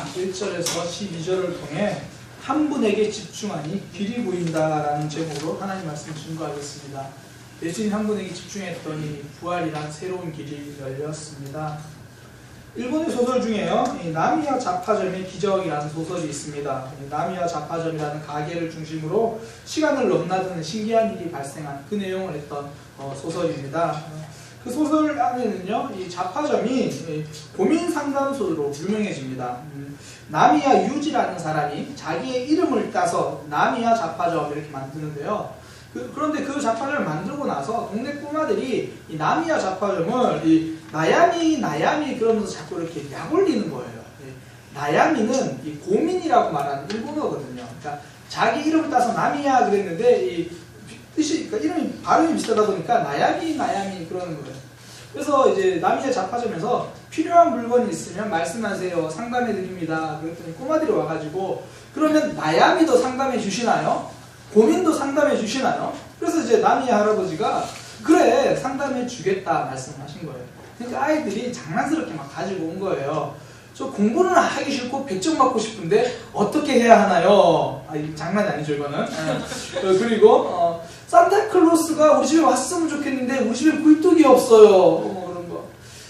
1절에서 12절을 통해 한 분에게 집중하니 길이 보인다라는 제목으로 하나님 말씀 증거하겠습니다. 예수님 한 분에게 집중했더니 부활이란 새로운 길이 열렸습니다. 일본의 소설 중에요, 나미야 잡화점의 기적이라는 소설이 있습니다. 나미야 잡화점이라는 가게를 중심으로 시간을 넘나드는 신기한 일이 발생한 그 내용을 했던 소설입니다. 그 소설 안에는요, 이 잡화점이 고민 상담소로 유명해집니다. 나미야 유지라는 사람이 자기의 이름을 따서 나미야 잡화점 이렇게 만드는데요. 그런데 그 잡화점을 만들고 나서 동네 꼬마들이 이 나미야 잡화점을 나야미 그러면서 자꾸 이렇게 약 올리는 거예요. 나야미는 이 고민이라고 말하는 일본어거든요. 그러니까 자기 이름을 따서 나미야 그랬는데 이 뜻이, 그러니까 이름이 발음이 비슷하다 보니까 나야미 그러는 거예요. 그래서 이제 나미야 잡화점에서 필요한 물건이 있으면 말씀하세요. 상담해 드립니다. 그랬더니 꼬마들이 와가지고 그러면 나야미도 상담해 주시나요? 고민도 상담해 주시나요? 그래서 이제 나미야 할아버지가 그래 상담해 주겠다 말씀하신 거예요. 그러니까 아이들이 장난스럽게 막 가지고 온 거예요. 저 공부는 하기 싫고 100점 받고 싶은데 어떻게 해야 하나요? 장난이 아니죠 이거는. 그리고 산타클로스가 우리 집에 왔으면 좋겠는데 우리 집에 굴뚝이 없어요. 그런 거.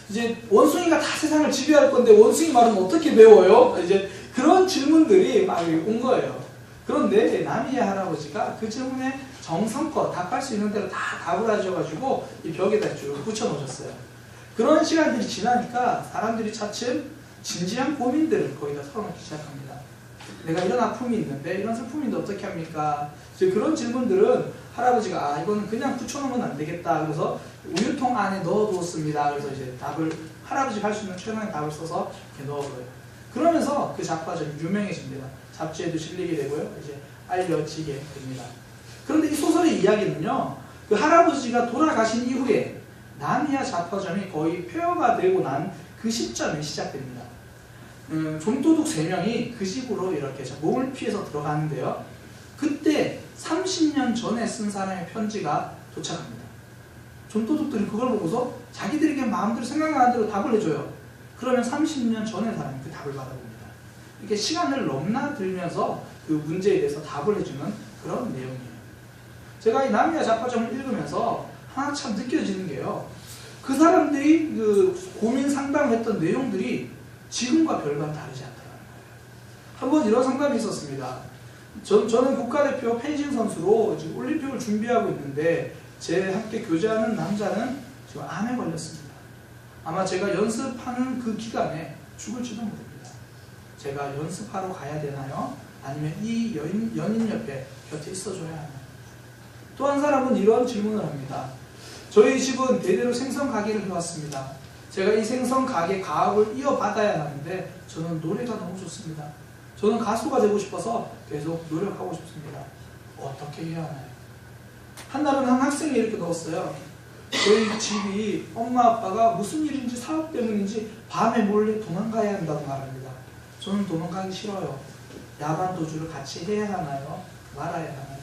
이제 원숭이가 다 세상을 지배할 건데 원숭이 말은 어떻게 배워요? 이제 그런 질문들이 막 온 거예요. 그런데 나미야 할아버지가 그 질문에 정성껏 답할 수 있는 대로 다 답을 하셔가지고 이 벽에다 쭉 붙여놓으셨어요. 그런 시간들이 지나니까 사람들이 차츰 진지한 고민들을 거기다 털어놓기 시작합니다. 내가 이런 아픔이 있는데 이런 슬픔이 있는데 어떻게 합니까? 이제 그런 질문들은 할아버지가 이거는 그냥 붙여놓으면 안 되겠다. 그래서 우유통 안에 넣어두었습니다. 그래서 이제 답을 할아버지가 할 수 있는 최선의 답을 써서 이렇게 넣어둬요. 그러면서 그 잡화점이 유명해집니다. 잡지에도 실리게 되고요. 이제 알려지게 됩니다. 그런데 이 소설의 이야기는요, 그 할아버지가 돌아가신 이후에 나미야 잡화점이 거의 폐허가 되고 난 그 시점에 시작됩니다. 좀도둑 3명이 그 집으로 이렇게 몸을 피해서 들어가는데요. 그때 30년 전에 쓴 사람의 편지가 도착합니다. 좀도둑들이 그걸 보고서 자기들에게 마음대로 생각나는 대로 답을 해줘요. 그러면 30년 전의 사람이 그 답을 받아봅니다. 이렇게 시간을 넘나들면서 그 문제에 대해서 답을 해주는 그런 내용이에요. 제가 이 나미야 잡화점을 읽으면서 하나 참 느껴지는 게요. 그 사람들이 그 고민 상담을 했던 내용들이 지금과 별반 다르지 않다는 거예요. 한번 이런 상담이 있었습니다. 저는 국가대표 펜싱 선수로 지금 올림픽을 준비하고 있는데 제 함께 교제하는 남자는 지금 암에 걸렸습니다. 아마 제가 연습하는 그 기간에 죽을지도 모릅니다. 제가 연습하러 가야 되나요? 아니면 이 연인 옆에 곁에 있어줘야 하나요? 또 한 사람은 이런 질문을 합니다. 저희 집은 대대로 생선 가게를 해왔습니다. 제가 이 생선 가게 가업을 이어받아야 하는데 저는 노래가 너무 좋습니다. 저는 가수가 되고 싶어서 계속 노력하고 싶습니다. 어떻게 해야 하나요? 한날은 한 학생이 이렇게 넣었어요. 저희 집이 엄마 아빠가 무슨 일인지 사업 때문인지 밤에 몰래 도망가야 한다고 말합니다. 저는 도망가기 싫어요. 야반 도주를 같이 해야 하나요? 말아야 하나요?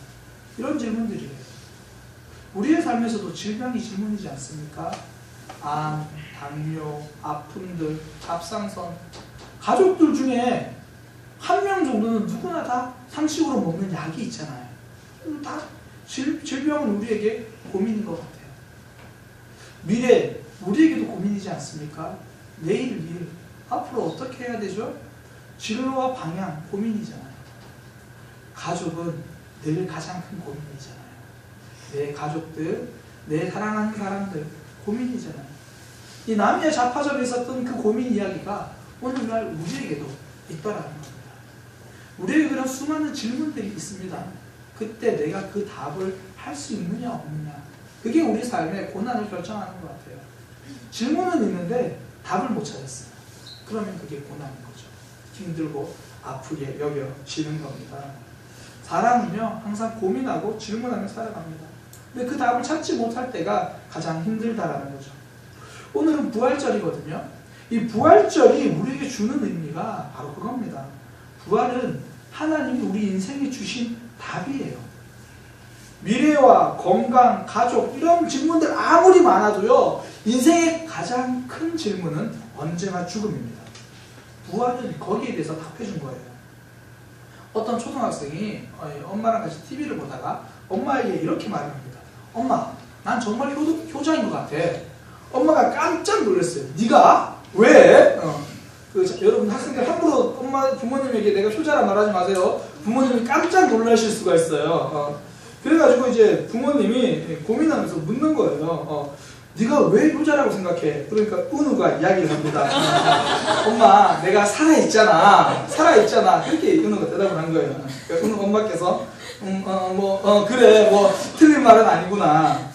이런 질문들이에요. 우리의 삶에서도 질병이 질문이지 않습니까? 암, 당뇨, 아픔들, 갑상선. 가족들 중에 한 명 정도는 누구나 다 상식으로 먹는 약이 있잖아요. 다 질병은 우리에게 고민인 것 같아요. 미래, 우리에게도 고민이지 않습니까? 내일 일, 앞으로 어떻게 해야 되죠? 진로와 방향, 고민이잖아요. 가족은 늘 가장 큰 고민이잖아요. 내 가족들, 내 사랑하는 사람들, 고민이잖아요. 이 나미야 잡화점에 있었던 그 고민 이야기가 오늘날 우리에게도 있다라는 겁니다. 우리에게 그런 수많은 질문들이 있습니다. 그때 내가 그 답을 할 수 있느냐 없느냐, 그게 우리 삶의 고난을 결정하는 것 같아요. 질문은 있는데 답을 못 찾았어요. 그러면 그게 고난인 거죠. 힘들고 아프게 여겨지는 겁니다. 사람은요 항상 고민하고 질문하며 살아갑니다. 근데 그 답을 찾지 못할 때가 가장 힘들다라는 거죠. 오늘은 부활절이거든요. 이 부활절이 우리에게 주는 의미가 바로 그겁니다. 부활은 하나님이 우리 인생에 주신 답이에요. 미래와 건강, 가족 이런 질문들 아무리 많아도요, 인생의 가장 큰 질문은 언제나 죽음입니다. 부하들이 거기에 대해서 답해준 거예요. 어떤 초등학생이 엄마랑 같이 TV를 보다가 엄마에게 이렇게 말을 합니다. 엄마, 난 정말 효자인 것 같아. 엄마가 깜짝 놀랐어요. 네가? 왜? 여러분 학생들 함부로 부모님에게 내가 효자라 말하지 마세요. 부모님이 깜짝 놀라실 수가 있어요. 그래가지고 이제 부모님이 고민하면서 묻는 거예요. 네가 왜 효자라고 생각해? 그러니까 은우가 이야기를 합니다. 엄마, 내가 살아있잖아. 그렇게 은우가 대답을 한 거예요. 그러니까 은우 엄마께서 그래, 틀린 말은 아니구나.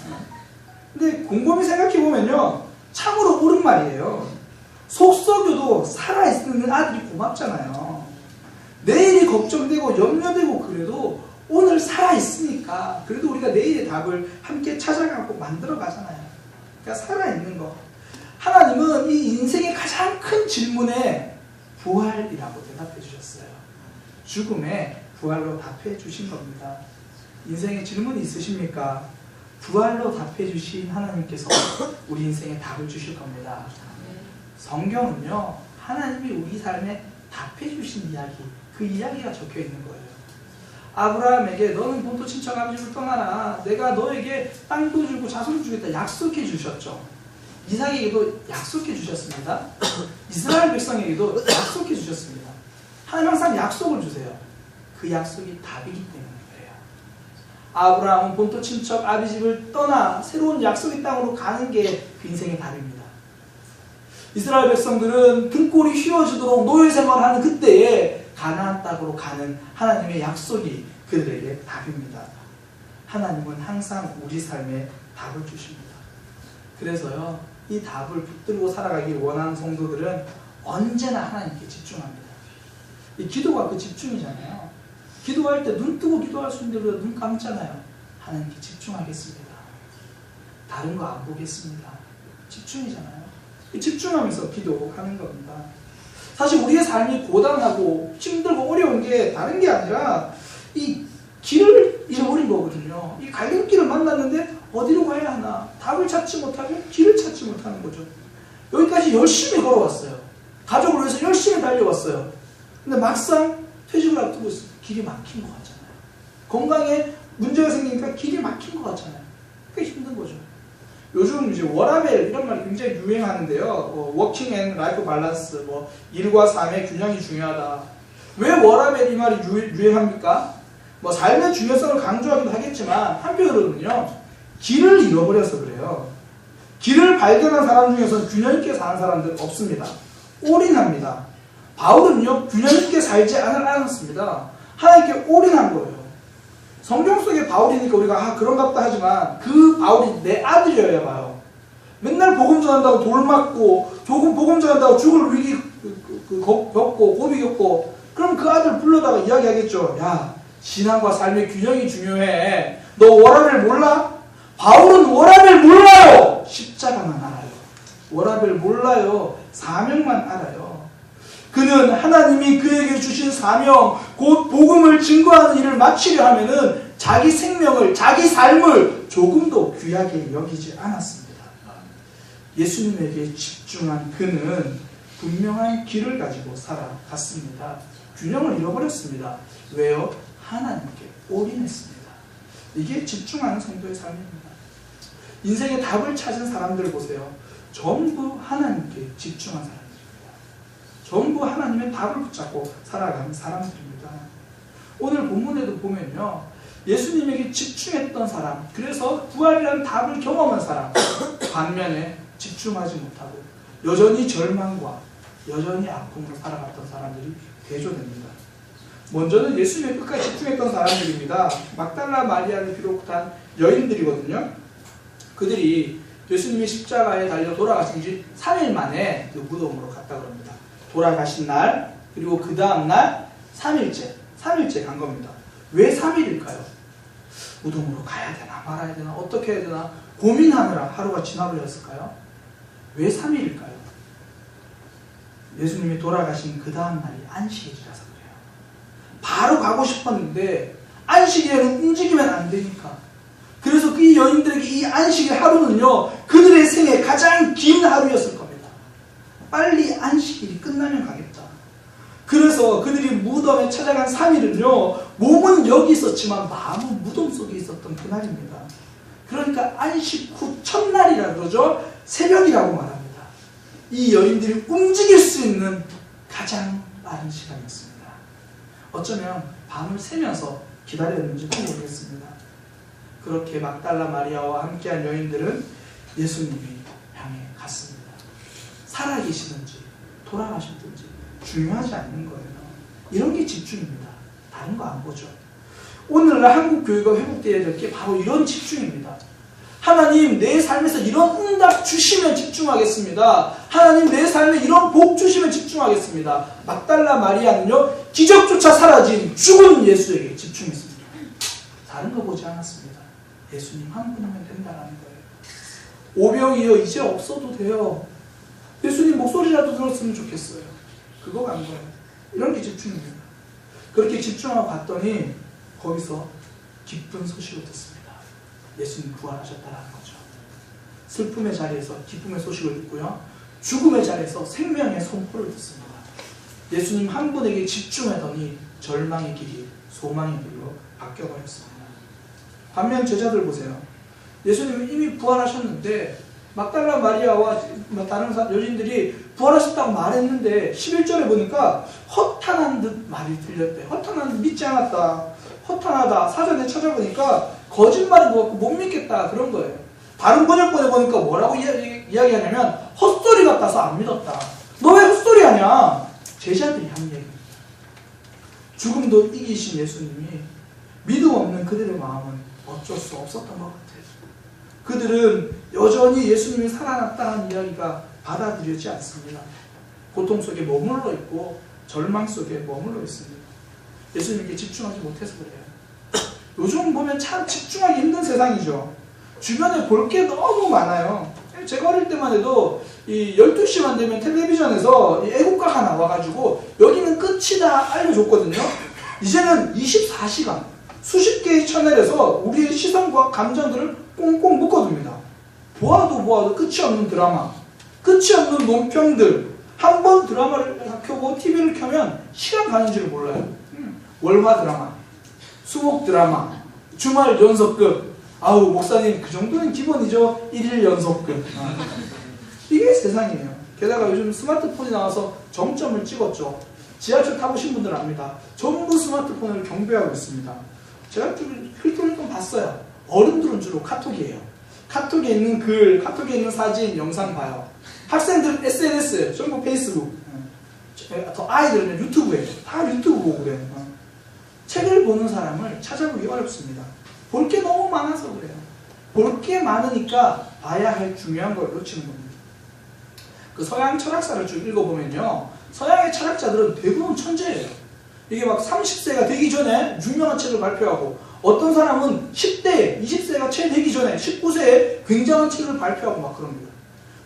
근데 곰곰이 생각해보면요, 참으로 옳은 말이에요. 속썩여도 살아있는 아들이 고맙잖아요. 내일이 걱정되고 염려되고 그래도 오늘 살아있으니까 그래도 우리가 내일의 답을 함께 찾아가고 만들어 가잖아요. 그러니까 살아있는 거. 하나님은 이 인생의 가장 큰 질문에 부활이라고 대답해 주셨어요. 죽음에 부활로 답해 주신 겁니다. 인생에 질문이 있으십니까? 부활로 답해 주신 하나님께서 우리 인생에 답을 주실 겁니다. 성경은요, 하나님이 우리 삶에 답해 주신 이야기, 그 이야기가 적혀 있는 거예요. 아브라함에게 너는 본토 친척 아비집을 떠나라. 내가 너에게 땅도 주고 자손 주겠다 약속해 주셨죠. 이삭에게도 약속해 주셨습니다. 이스라엘 백성에게도 약속해 주셨습니다. 하나님 항상 약속을 주세요. 그 약속이 답이기 때문에 그래요. 아브라함은 본토 친척 아비집을 떠나 새로운 약속의 땅으로 가는 게 그 인생의 답입니다. 이스라엘 백성들은 등골이 휘어지도록 노예 생활하는 그때에 가나안 땅으로 가는 하나님의 약속이 그들에게 답입니다. 하나님은 항상 우리 삶에 답을 주십니다. 그래서요, 이 답을 붙들고 살아가기 원하는 성도들은 언제나 하나님께 집중합니다. 이 기도가 그 집중이잖아요. 기도할 때 눈 뜨고 기도할 수 있는데 우리가 눈 감잖아요. 하나님께 집중하겠습니다. 다른 거 안 보겠습니다. 집중이잖아요. 집중하면서 기도하는 겁니다. 사실 우리의 삶이 고단하고 힘들고 어려운 게 다른 게 아니라 이 길을 잃어버린 거거든요. 이 갈림길을 만났는데 어디로 가야 하나 답을 찾지 못하고 길을 찾지 못하는 거죠. 여기까지 열심히 걸어왔어요. 가족을 위해서 열심히 달려왔어요. 근데 막상 퇴직을 앞두고 길이 막힌 것 같잖아요. 건강에 문제가 생기니까 길이 막힌 것 같잖아요. 꽤 힘든 거죠. 요즘 이제 워라밸 이런 말이 굉장히 유행하는데요. 워킹 앤 라이프 밸런스, 일과 삶의 균형이 중요하다. 왜 워라밸 이 말이 유행합니까? 삶의 중요성을 강조하기도 하겠지만 한편으로는요, 길을 잃어버려서 그래요. 길을 발견한 사람 중에서는 균형 있게 사는 사람들 없습니다. 올인합니다. 바울은요, 균형 있게 살지 않았습니다. 하나님께 올인한 거예요. 성경 속의 바울이니까 우리가 그런갑다 하지만 그 바울이 내 아들이어야 봐요. 맨날 복음 전한다고 돌 맞고 복음 전한다고 죽을 위기 겪고 고비 겪고 그럼 그 아들 불러다가 이야기하겠죠. 야, 신앙과 삶의 균형이 중요해. 너 워라밸 몰라? 바울은 워라밸 몰라요. 십자가만 알아요. 워라밸 몰라요. 사명만 알아요. 그는 하나님이 그에게 주신 사명, 곧 복음을 증거하는 일을 마치려 하면은 자기 생명을, 자기 삶을 조금도 귀하게 여기지 않았습니다. 예수님에게 집중한 그는 분명한 길을 가지고 살아갔습니다. 균형을 잃어버렸습니다. 왜요? 하나님께 올인했습니다. 이게 집중하는 성도의 삶입니다. 인생의 답을 찾은 사람들 보세요. 전부 하나님께 집중한 사람들. 전부 하나님의 답을 붙잡고 살아가는 사람들입니다. 오늘 본문에도 보면요, 예수님에게 집중했던 사람, 그래서 부활이라는 답을 경험한 사람, 반면에 집중하지 못하고 여전히 절망과 여전히 아픔으로 살아갔던 사람들이 대조됩니다. 먼저는 예수님의 끝까지 집중했던 사람들입니다. 막달라 마리아를 비롯한 여인들이거든요. 그들이 예수님이 십자가에 달려 돌아가신 지 3일 만에 그 무덤으로 갔다 그럽니다. 돌아가신 날, 그리고 그 다음날 3일째 간 겁니다. 왜 3일일까요? 무덤으로 가야 되나 말아야 되나 어떻게 해야 되나 고민하느라 하루가 지나버렸을까요? 왜 3일일까요? 예수님이 돌아가신 그 다음날이 안식일이라서 그래요. 바로 가고 싶었는데 안식일에는 움직이면 안 되니까. 그래서 이 여인들에게 이 안식일 하루는요, 그들의 생애 가장 긴 하루였을 겁니다. 빨리 안식일이 끝나면 가겠다. 그래서 그들이 무덤에 찾아간 3일은요, 몸은 여기 있었지만 마음은 무덤 속에 있었던 그날입니다. 그러니까 안식 후 첫날이라 그러죠. 새벽이라고 말합니다. 이 여인들이 움직일 수 있는 가장 빠른 시간이었습니다. 어쩌면 밤을 새면서 기다렸는지도 모르겠습니다. 그렇게 막달라 마리아와 함께한 여인들은 예수님이 향해 갔습니다. 살아계시는지 돌아가셨든지 중요하지 않는 거예요. 이런 게 집중입니다. 다른 거 안 보죠. 오늘날 한국 교회가 회복되어야 될 게 바로 이런 집중입니다. 하나님 내 삶에서 이런 응답 주시면 집중하겠습니다. 하나님 내 삶에 이런 복 주시면 집중하겠습니다. 막달라 마리아는요, 기적조차 사라진 죽은 예수에게 집중했습니다. 다른 거 보지 않았습니다. 예수님 한 분이면 된다는 거예요. 오병이어 이제 없어도 돼요. 예수님 목소리라도 들었으면 좋겠어요. 그거 간 거예요. 이런 게 집중입니다. 그렇게 집중하고 갔더니 거기서 기쁜 소식을 듣습니다. 예수님 부활하셨다는 거죠. 슬픔의 자리에서 기쁨의 소식을 듣고요, 죽음의 자리에서 생명의 선포를 듣습니다. 예수님 한 분에게 집중하더니 절망의 길이 소망의 길로 바뀌어버렸습니다. 반면 제자들 보세요. 예수님은 이미 부활하셨는데 막달라 마리아와 다른 여인들이 부활하셨다고 말했는데 11절에 보니까 허탄한 듯 말이 들렸대요. 허탄한 듯 믿지 않았다. 허탄하다. 사전에 찾아보니까 거짓말인 것 같고 못 믿겠다. 그런 거예요. 다른 번역본에 보니까 뭐라고 이야기하냐면 헛소리 같아서 안 믿었다. 너 왜 헛소리 하냐? 제자들이 한 얘기입니다. 죽음도 이기신 예수님이 믿음 없는 그들의 마음은 어쩔 수 없었던 것 같아요. 그들은 여전히 예수님이 살아났다는 이야기가 받아들여지지 않습니다. 고통 속에 머물러 있고 절망 속에 머물러 있습니다. 예수님께 집중하지 못해서 그래요. 요즘 보면 참 집중하기 힘든 세상이죠. 주변에 볼 게 너무 많아요. 제가 어릴 때만 해도 이 12시만 되면 텔레비전에서 애국가가 나와가지고 여기는 끝이다 알려줬거든요. 이제는 24시간 수십 개의 채널에서 우리의 시선과 감정들을 꽁꽁 묶어둡니다. 보아도 끝이 없는 드라마, 끝이 없는 논평들. 한 번 드라마를 켜고 TV를 켜면 시간 가는 줄을 몰라요. 월화 드라마, 수목 드라마, 주말 연속극. 아우 목사님 그 정도는 기본이죠. 1일 연속극. 이게 세상이에요. 게다가 요즘 스마트폰이 나와서 정점을 찍었죠. 지하철 타보신 분들은 압니다. 전부 스마트폰을 경배하고 있습니다. 제가 좀 훑어훑어 봤어요. 어른들은 주로 카톡이에요. 카톡에 있는 글, 카톡에 있는 사진, 영상 봐요. 학생들은 SNS, 전부 페이스북. 더 아이들은 유튜브예요. 다 유튜브 보고 그래요. 책을 보는 사람을 찾아보기 어렵습니다. 볼 게 너무 많아서 그래요. 볼 게 많으니까 봐야 할 중요한 걸 놓치는 겁니다. 그 서양 철학사를 쭉 읽어보면요, 서양의 철학자들은 대부분 천재예요. 이게 막 30세가 되기 전에 유명한 책을 발표하고, 어떤 사람은 10대, 20세가 채 되기 전에 19세에 굉장한 책을 발표하고 막 그럽니다.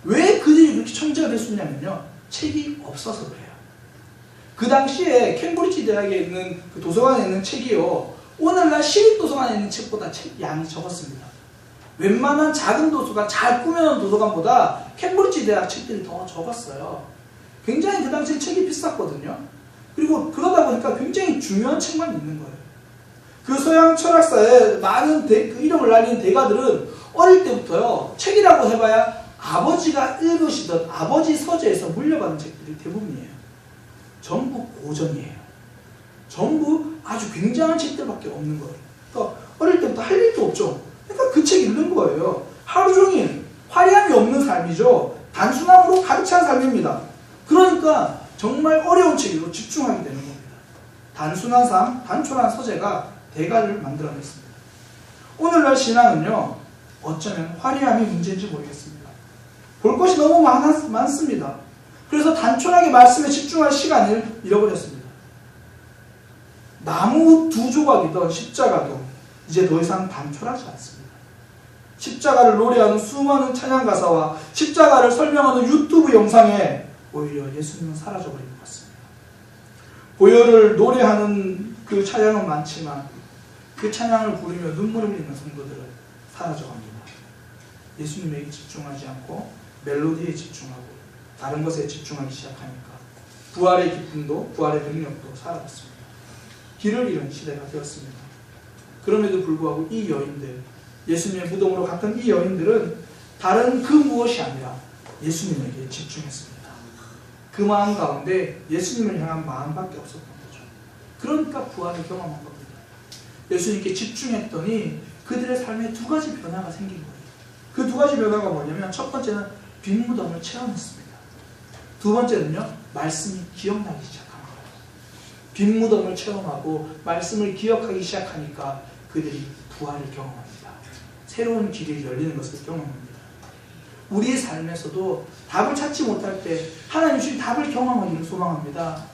왜 그들이 그렇게 천재가 될 수 있냐면요, 책이 없어서 그래요. 그 당시에 캠브리지 대학에 있는 그 도서관에 있는 책이요, 오늘날 시립도서관에 있는 책보다 책 양이 적었습니다. 웬만한 작은 도서관, 잘 꾸며놓은 도서관보다 캠브리지 대학 책들이 더 적었어요. 굉장히 그 당시에 책이 비쌌거든요. 그리고 그러다 보니까 굉장히 중요한 책만 있는 거예요. 그 서양 철학사에 많은 그 이름을 날리는 대가들은 어릴 때부터요, 책이라고 해봐야 아버지가 읽으시던 아버지 서재에서 물려받은 책들이 대부분이에요. 전부 고전이에요. 전부 아주 굉장한 책들밖에 없는 거예요. 그러니까 어릴 때부터 할 일도 없죠. 그러니까 그 책 읽는 거예요. 하루 종일 화려함이 없는 삶이죠. 단순함으로 가득 찬 삶입니다. 그러니까 정말 어려운 책으로 집중하게 되는 겁니다. 단순한 삶, 단촐한 서재가 대가를 만들어냈습니다. 오늘날 신앙은요, 어쩌면 화려함이 문제인지 모르겠습니다. 볼 것이 너무 많습니다. 그래서 단촐하게 말씀에 집중할 시간을 잃어버렸습니다. 나무 두 조각이던 십자가도 이제 더 이상 단촐하지 않습니다. 십자가를 노래하는 수많은 찬양 가사와 십자가를 설명하는 유튜브 영상에 오히려 예수님은 사라져버린 것 같습니다. 보혈을 노래하는 그 찬양은 많지만 그 찬양을 부르며 눈물을 흘리는 성도들은 사라져갑니다. 예수님에게 집중하지 않고 멜로디에 집중하고 다른 것에 집중하기 시작하니까 부활의 기쁨도 부활의 능력도 사라졌습니다. 길을 잃은 시대가 되었습니다. 그럼에도 불구하고 이 여인들, 예수님의 무덤으로 갔던 이 여인들은 다른 그 무엇이 아니라 예수님에게 집중했습니다. 그 마음 가운데 예수님을 향한 마음밖에 없었던 거죠. 그러니까 부활을 경험한 겁니다. 예수님께 집중했더니 그들의 삶에 두 가지 변화가 생긴 거예요. 그 두 가지 변화가 뭐냐면, 첫 번째는 빈 무덤을 체험했습니다. 두 번째는요, 말씀이 기억나기 시작한 거예요. 빈 무덤을 체험하고 말씀을 기억하기 시작하니까 그들이 부활을 경험합니다. 새로운 길이 열리는 것을 경험합니다. 우리의 삶에서도 답을 찾지 못할 때 하나님 주신 답을 경험하기를 소망합니다.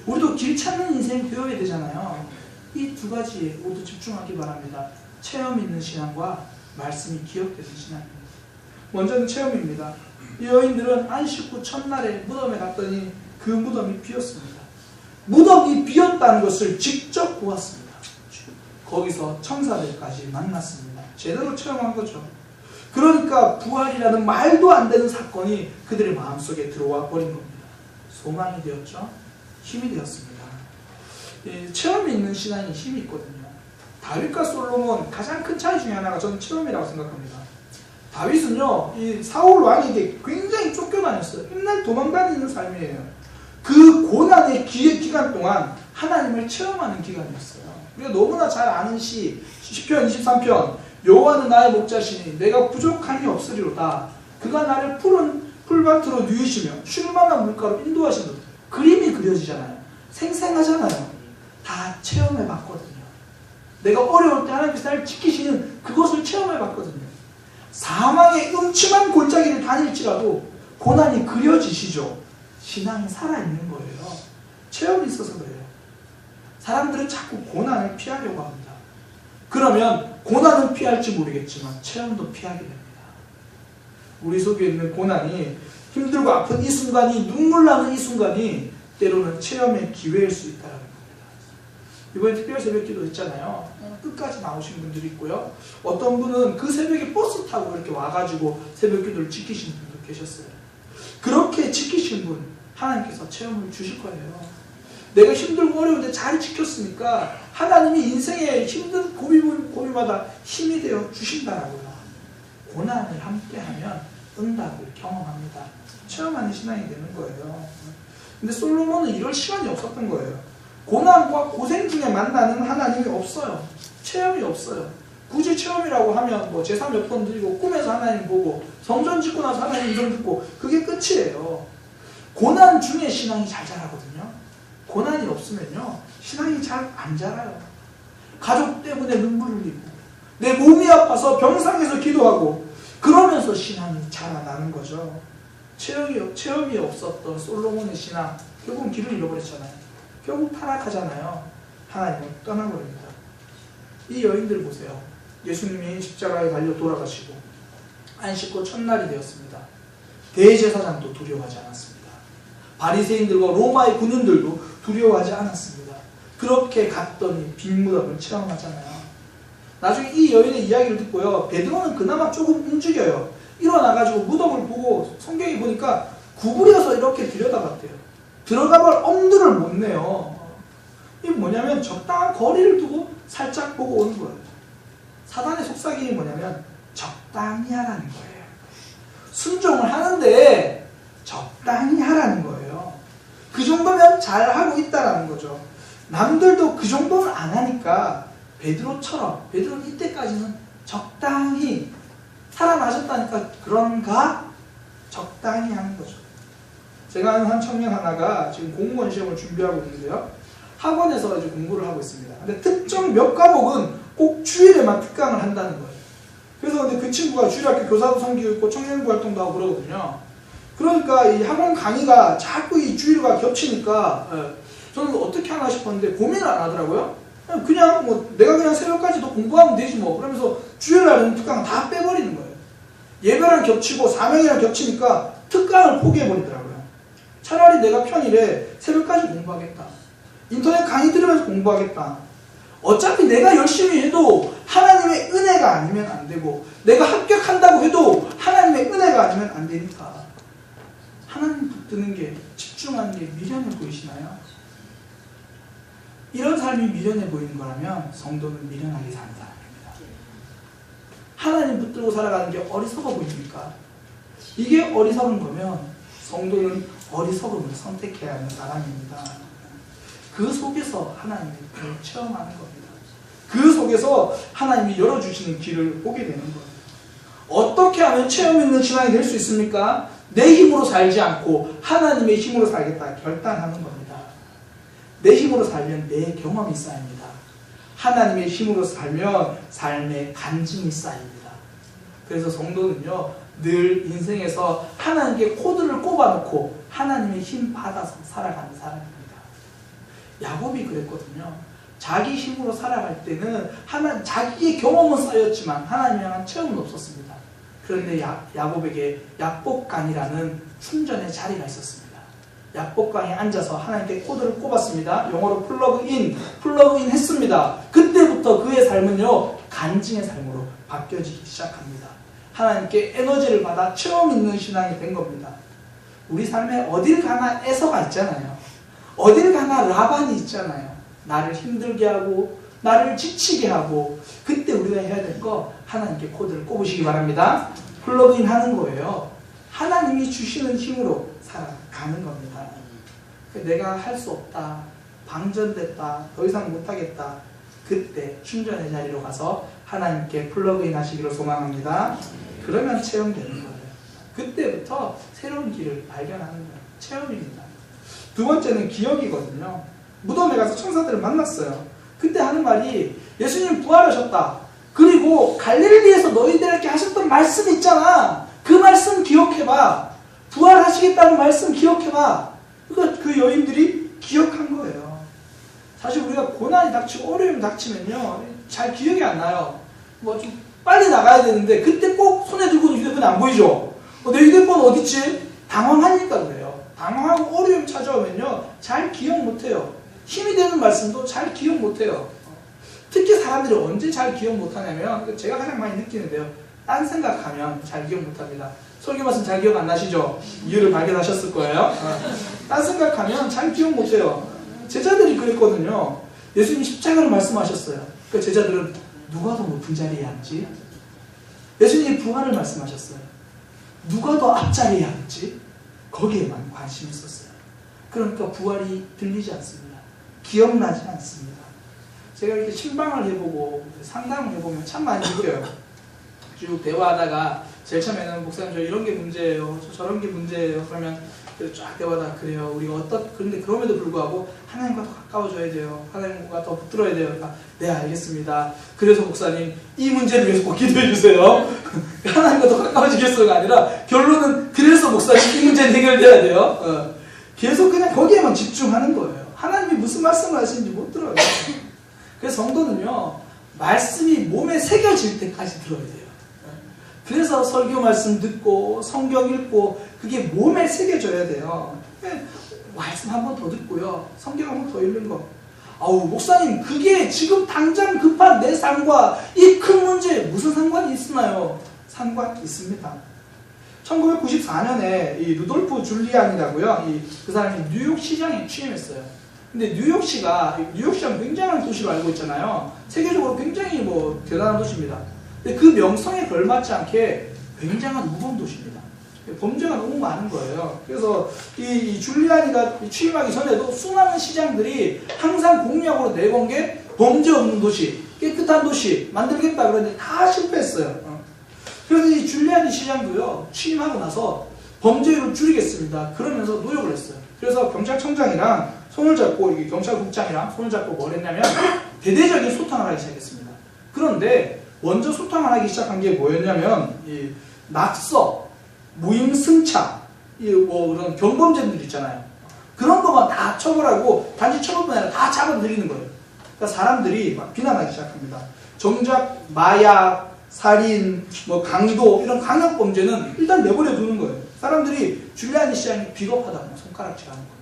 우리도 길 찾는 인생이 되어야 되잖아요. 이 두 가지에 모두 집중하기 바랍니다. 체험 있는 신앙과 말씀이 기억되는 신앙입니다. 먼저는 체험입니다. 이 여인들은 안식 후 첫날에 무덤에 갔더니 그 무덤이 비었습니다. 무덤이 비었다는 것을 직접 보았습니다. 거기서 천사들까지 만났습니다. 제대로 체험한 거죠. 그러니까 부활이라는 말도 안 되는 사건이 그들의 마음속에 들어와 버린 겁니다. 소망이 되었죠. 힘이 되었습니다. 체험이 있는 신앙이 힘이 있거든요. 다윗과 솔로몬 가장 큰 차이 중에 하나가 저는 체험이라고 생각합니다. 다윗은요, 이 사울 왕에게 굉장히 쫓겨다녔어요. 맨날 도망다니는 삶이에요. 그 고난의 기간 동안 하나님을 체험하는 기간이었어요. 우리가 너무나 잘 아는 시편 23편, 여호와는 나의 목자시니 내가 부족함이 없으리로다. 그가 나를 푸른 풀밭으로 누이시며 쉴만한 물가로 인도하시는 그림이 그려지잖아요. 생생하잖아요. 다 체험해봤거든요. 내가 어려울 때 하나님께서 나를 지키시는 그것을 체험해봤거든요. 사망의 음침한 골짜기를 다닐지라도 고난이 그려지시죠. 신앙이 살아있는 거예요. 체험이 있어서 그래요. 사람들은 자꾸 고난을 피하려고 합니다. 그러면 고난은 피할지 모르겠지만 체험도 피하게 됩니다. 우리 속에 있는 고난이, 힘들고 아픈 이 순간이, 눈물 나는 이 순간이 때로는 체험의 기회일 수 있다는 겁니다. 이번에 특별 새벽기도 했잖아요. 끝까지 나오신 분들이 있고요. 어떤 분은 그 새벽에 버스 타고 이렇게 와가지고 새벽기도를 지키신 분도 계셨어요. 그렇게 지키신 분 하나님께서 체험을 주실 거예요. 내가 힘들고 어려운데 잘 지켰으니까 하나님이 인생의 힘든 고비마다 힘이 되어 주신다라고요. 고난을 함께하면 응답을 경험합니다. 체험하는 신앙이 되는 거예요. 근데 솔로몬은 이럴 시간이 없었던 거예요. 고난과 고생 중에 만나는 하나님이 없어요. 체험이 없어요. 굳이 체험이라고 하면 뭐 제사 몇 번 드리고 꿈에서 하나님 보고 성전 짓고 나서 하나님 음성 듣고 그게 끝이에요. 고난 중에 신앙이 잘 자라거든요. 고난이 없으면요 신앙이 잘 안 자라요. 가족 때문에 눈물 흘리고 내 몸이 아파서 병상에서 기도하고 그러면서 신앙이 자라나는 거죠. 체험이 없었던 솔로몬의 신앙 결국은 길을 잃어버렸잖아요. 결국 타락하잖아요. 하나님은 떠나버립니다. 이 여인들 보세요. 예수님이 십자가에 달려 돌아가시고 안식 후 첫날이 되었습니다. 대제사장도 두려워하지 않았습니다. 바리새인들과 로마의 군인들도 두려워하지 않았습니다. 그렇게 갔더니 빈 무덤을 체험하잖아요. 나중에 이 여인의 이야기를 듣고요. 베드로는 그나마 조금 움직여요. 일어나가지고 무덤을 보고 성경에 보니까 구부려서 이렇게 들여다봤대요. 들어가볼 엄두를 못 내요. 이게 뭐냐면 적당한 거리를 두고 살짝 보고 오는 거예요. 사단의 속삭임이 뭐냐면 적당히 하라는 거예요. 순종을 하는데 적당히 하라는 거예요. 그 정도면 잘하고 있다라는 거죠. 남들도 그 정도는 안 하니까 베드로는 이때까지는 적당히 살아나셨다니까 그런가? 적당히 하는 거죠. 제가 아는 한 청년 하나가 지금 공무원 시험을 준비하고 있는데요. 학원에서 이제 공부를 하고 있습니다. 근데 특정 몇 과목은 꼭 주일에만 특강을 한다는 거예요. 그래서 근데 그 친구가 주일학교 교사도 섬기고 있고 청년부 활동도 하고 그러거든요. 그러니까 이 학원 강의가 자꾸 이 주일과 겹치니까 저는 어떻게 하나 싶었는데 고민을 안 하더라고요. 그냥 뭐 내가 그냥 새벽까지도 공부하면 되지 뭐 그러면서 주일날은 특강을 다 빼버리는 거예요. 예배랑 겹치고 사명이랑 겹치니까 특강을 포기해버리더라고요. 차라리 내가 평일에 새벽까지 공부하겠다. 인터넷 강의 들으면서 공부하겠다. 어차피 내가 열심히 해도 하나님의 은혜가 아니면 안 되고 내가 합격한다고 해도 하나님의 은혜가 아니면 안 되니까 하나님 붙드는 게 집중하는 게 미련해 보이시나요? 이런 삶이 미련해 보이는 거라면 성도는 미련하게 사는 사람입니다. 하나님 붙들고 살아가는 게 어리석어 보입니까? 이게 어리석은 거면 성도는 어리석음을 선택해야 하는 사람입니다. 그 속에서 하나님의 길을 체험하는 겁니다. 그 속에서 하나님이 열어주시는 길을 보게 되는 거예요. 어떻게 하면 체험 있는 신앙이 될 수 있습니까? 내 힘으로 살지 않고 하나님의 힘으로 살겠다 결단하는 겁니다. 내 힘으로 살면 내 경험이 쌓입니다. 하나님의 힘으로 살면 삶의 간증이 쌓입니다. 그래서 성도는요, 늘 인생에서 하나님께 코드를 꼽아놓고 하나님의 힘 받아서 살아가는 사람입니다. 야곱이 그랬거든요. 자기 힘으로 살아갈 때는 자기의 경험은 쌓였지만 하나님에 대한 체험은 없었습니다. 그런데 야곱에게 약복강이라는 충전의 자리가 있었습니다. 약복강에 앉아서 하나님께 코드를 꼽았습니다. 영어로 플러그인 했습니다. 그때부터 그의 삶은요, 간증의 삶으로 바뀌어지기 시작합니다. 하나님께 에너지를 받아 체험 있는 신앙이 된 겁니다. 우리 삶에 어딜 가나 에서가 있잖아요. 어딜 가나 라반이 있잖아요. 나를 힘들게 하고 나를 지치게 하고, 그때 우리가 해야 될 거 하나님께 코드를 꼽으시기 바랍니다. 플러그인 하는 거예요. 하나님이 주시는 힘으로 살아가는 겁니다. 내가 할 수 없다, 방전됐다, 더 이상 못하겠다, 그때 충전의 자리로 가서 하나님께 플러그인 하시기를 소망합니다. 그러면 체험되는 거예요. 그때부터 새로운 길을 발견하는 거예요. 체험입니다. 두 번째는 기억이거든요. 무덤에 가서 천사들을 만났어요. 그때 하는 말이, 예수님 부활하셨다. 그리고 갈릴리에서 너희들에게 하셨던 말씀 있잖아. 그 말씀 기억해봐. 부활하시겠다는 말씀 기억해봐. 그러니까 그 여인들이 기억한 거예요. 사실 우리가 고난이 닥치고 어려움이 닥치면요, 잘 기억이 안 나요. 뭐 좀 빨리 나가야 되는데 그때 꼭 손에 들고 휴대폰이 안 보이죠. 내 휴대폰 어딨지? 당황하니까 그래요. 당황하고 어려움 찾아오면요, 잘 기억 못해요. 힘이 되는 말씀도 잘 기억 못해요. 특히 사람들이 언제 잘 기억 못하냐면, 제가 가장 많이 느끼는데요, 딴 생각하면 잘 기억 못합니다. 설교 말씀 잘 기억 안 나시죠? 이유를 발견하셨을 거예요. 딴 생각하면 잘 기억 못해요. 제자들이 그랬거든요. 예수님 십자가를 말씀하셨어요. 그 제자들은 누가 더 높은 자리에 앉지? 예수님이 부활을 말씀하셨어요. 누가 더 앞자리에 앉지? 거기에만 관심이 있었어요. 그러니까 부활이 들리지 않습니다. 기억나지 않습니다. 제가 이렇게 신방을 해보고 상담을 해보면 참 많이 느껴요. 쭉 대화하다가 제일 처음에는 목사님 저 이런 게 문제예요, 저 저런 게 문제예요. 그러면 쫙 대화하다, 그래요, 우리가 그런데 그럼에도 불구하고 하나님과 더 가까워져야 돼요, 하나님과 더 붙들어야 돼요. 그러니까 네, 알겠습니다. 그래서 목사님 이 문제를 위해서 꼭 기도해 주세요. 하나님과 더 가까워지겠어가 아니라 결론은 그래서 목사님 이 문제는 해결돼야 돼요. 계속 그냥 거기에만 집중하는 거예요. 하나님이 무슨 말씀을 하시는지 못 들어요. 그래서 성도는요, 말씀이 몸에 새겨질 때까지 들어야 돼요. 그래서 설교 말씀 듣고 성경 읽고 그게 몸에 새겨져야 돼요. 말씀 한 번 더 듣고요, 성경 한 번 더 읽는 거. 아우 목사님, 그게 지금 당장 급한 내 삶과 이 큰 문제에 무슨 상관이 있나요? 상관 있습니다. 1994년에 이 루돌프 줄리안이라고요, 그 사람이 뉴욕 시장에 취임했어요. 근데 뉴욕시가 굉장한 도시로 알고 있잖아요. 세계적으로 굉장히 대단한 도시입니다. 근데 그 명성에 걸맞지 않게 굉장한 우범 도시입니다. 범죄가 너무 많은 거예요. 그래서 이 줄리안이가 취임하기 전에도 수많은 시장들이 항상 공약으로 내건 게 범죄 없는 도시, 깨끗한 도시 만들겠다 그랬는데 다 실패했어요. 그래서 이 줄리안이 시장도요, 취임하고 나서 범죄율을 줄이겠습니다 그러면서 노력을 했어요. 그래서 경찰청장이랑 손을 잡고, 이게 경찰국장이랑 손을 잡고 뭘 했냐면 대대적인 소탕을 하기 시작했습니다. 그런데 먼저 소탕을 하기 시작한 게 뭐였냐면, 이 낙서, 무임승차, 그런 경범죄들 있잖아요. 그런 것만 다 처벌하고, 단지 처벌뿐 아니라 다 잡아들이는 거예요. 그러니까 사람들이 막 비난하기 시작합니다. 정작 마약, 살인, 강도, 이런 강력범죄는 일단 내버려 두는 거예요. 사람들이 줄리안이 시장이 비겁하다고 손가락질하는 겁니다.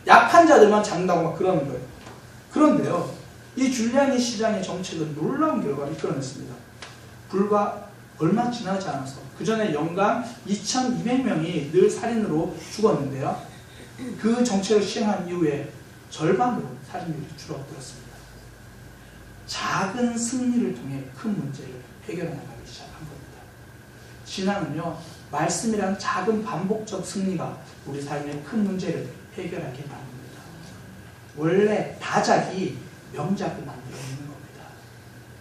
약한 자들만 잡는다고 막 그러는 거예요. 그런데요, 이 줄리안이 시장의 정책은 놀라운 결과를 이끌어냈습니다. 불과 얼마 지나지 않아서, 그 전에 연간 2200명이 늘 살인으로 죽었는데요, 그 정책을 시행한 이후에 절반으로 살인율이 줄어들었습니다. 작은 승리를 통해 큰 문제를 해결해 나가기 시작한 겁니다. 신앙은요, 말씀이란 작은 반복적 승리가 우리 삶의 큰 문제를 해결하게 만듭니다. 원래 다작이 명작을 만들어 있는 겁니다.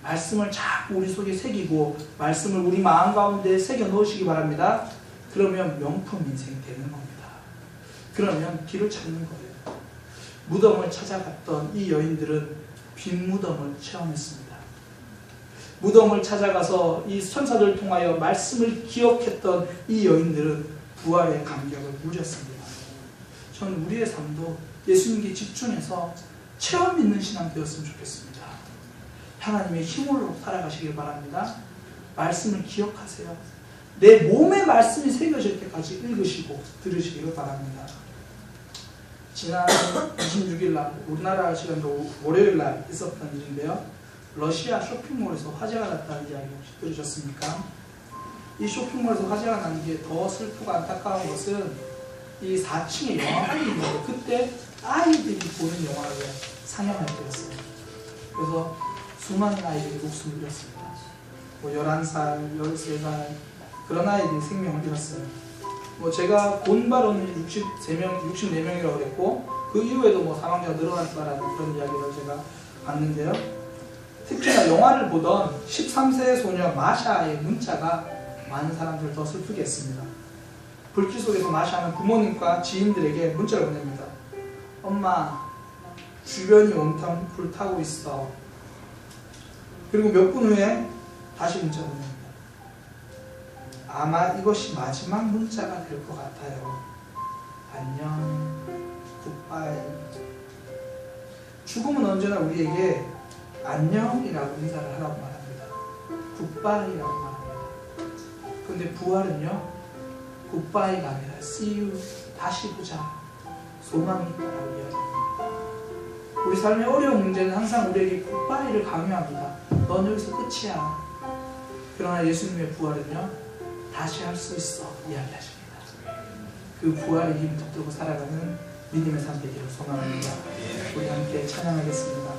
말씀을 자꾸 우리 속에 새기고 말씀을 우리 마음 가운데 새겨 넣으시기 바랍니다. 그러면 명품 인생이 되는 겁니다. 그러면 길을 찾는 거예요. 무덤을 찾아갔던 이 여인들은 빈 무덤을 체험했습니다. 무덤을 찾아가서 이 천사들을 통하여 말씀을 기억했던 이 여인들은 부활의 감격을 누렸습니다. 저는 우리의 삶도 예수님께 집중해서 체험 있는 신앙 되었으면 좋겠습니다. 하나님의 힘으로 살아가시길 바랍니다. 말씀을 기억하세요. 내 몸에 말씀이 새겨질 때까지 읽으시고 들으시기를 바랍니다. 지난 26일 날 우리나라 시간으로 월요일 날 있었던 일인데요. 러시아 쇼핑몰에서 화재가 났다는 이야기 혹시 들으셨습니까? 이 쇼핑몰에서 화재가 난 게 더 슬프고 안타까운 것은 이 4층에 영화관이 있는데 그때 아이들이 보는 영화를 상영할 때였어요. 그래서 수많은 아이들이 목숨을 잃었습니다. 뭐 11살, 13살 그런 아이들이 생명을 잃었어요. 뭐 제가 본 바로는 64명이라고 그랬고 그 이후에도 뭐 사망자가 늘어날 거라는 그런 이야기를 제가 봤는데요. 특히나 영화를 보던 13세 소녀 마샤의 문자가 많은 사람들을 더 슬프게 했습니다. 불길 속에서 마샤는 부모님과 지인들에게 문자를 보냅니다. 엄마, 주변이 온통 불타고 있어. 그리고 몇 분 후에 다시 문자를 보냅니다. 아마 이것이 마지막 문자가 될 것 같아요. 안녕, 굿바이. 죽음은 언제나 우리에게 안녕이라고 인사를 하라고 말합니다. 굿바이라고 말합니다. 그런데 부활은요, 굿바이가 아니라 see you, 다시 보자, 소망이 있다라고 이야기합니다. 우리 삶의 어려운 문제는 항상 우리에게 굿바이를 강요합니다. 넌 여기서 끝이야. 그러나 예수님의 부활은요, 다시 할 수 있어 이야기하십니다. 그 부활의 힘을 붙들고 살아가는 믿음의 삶 되기를 소망합니다. 우리 함께 찬양하겠습니다.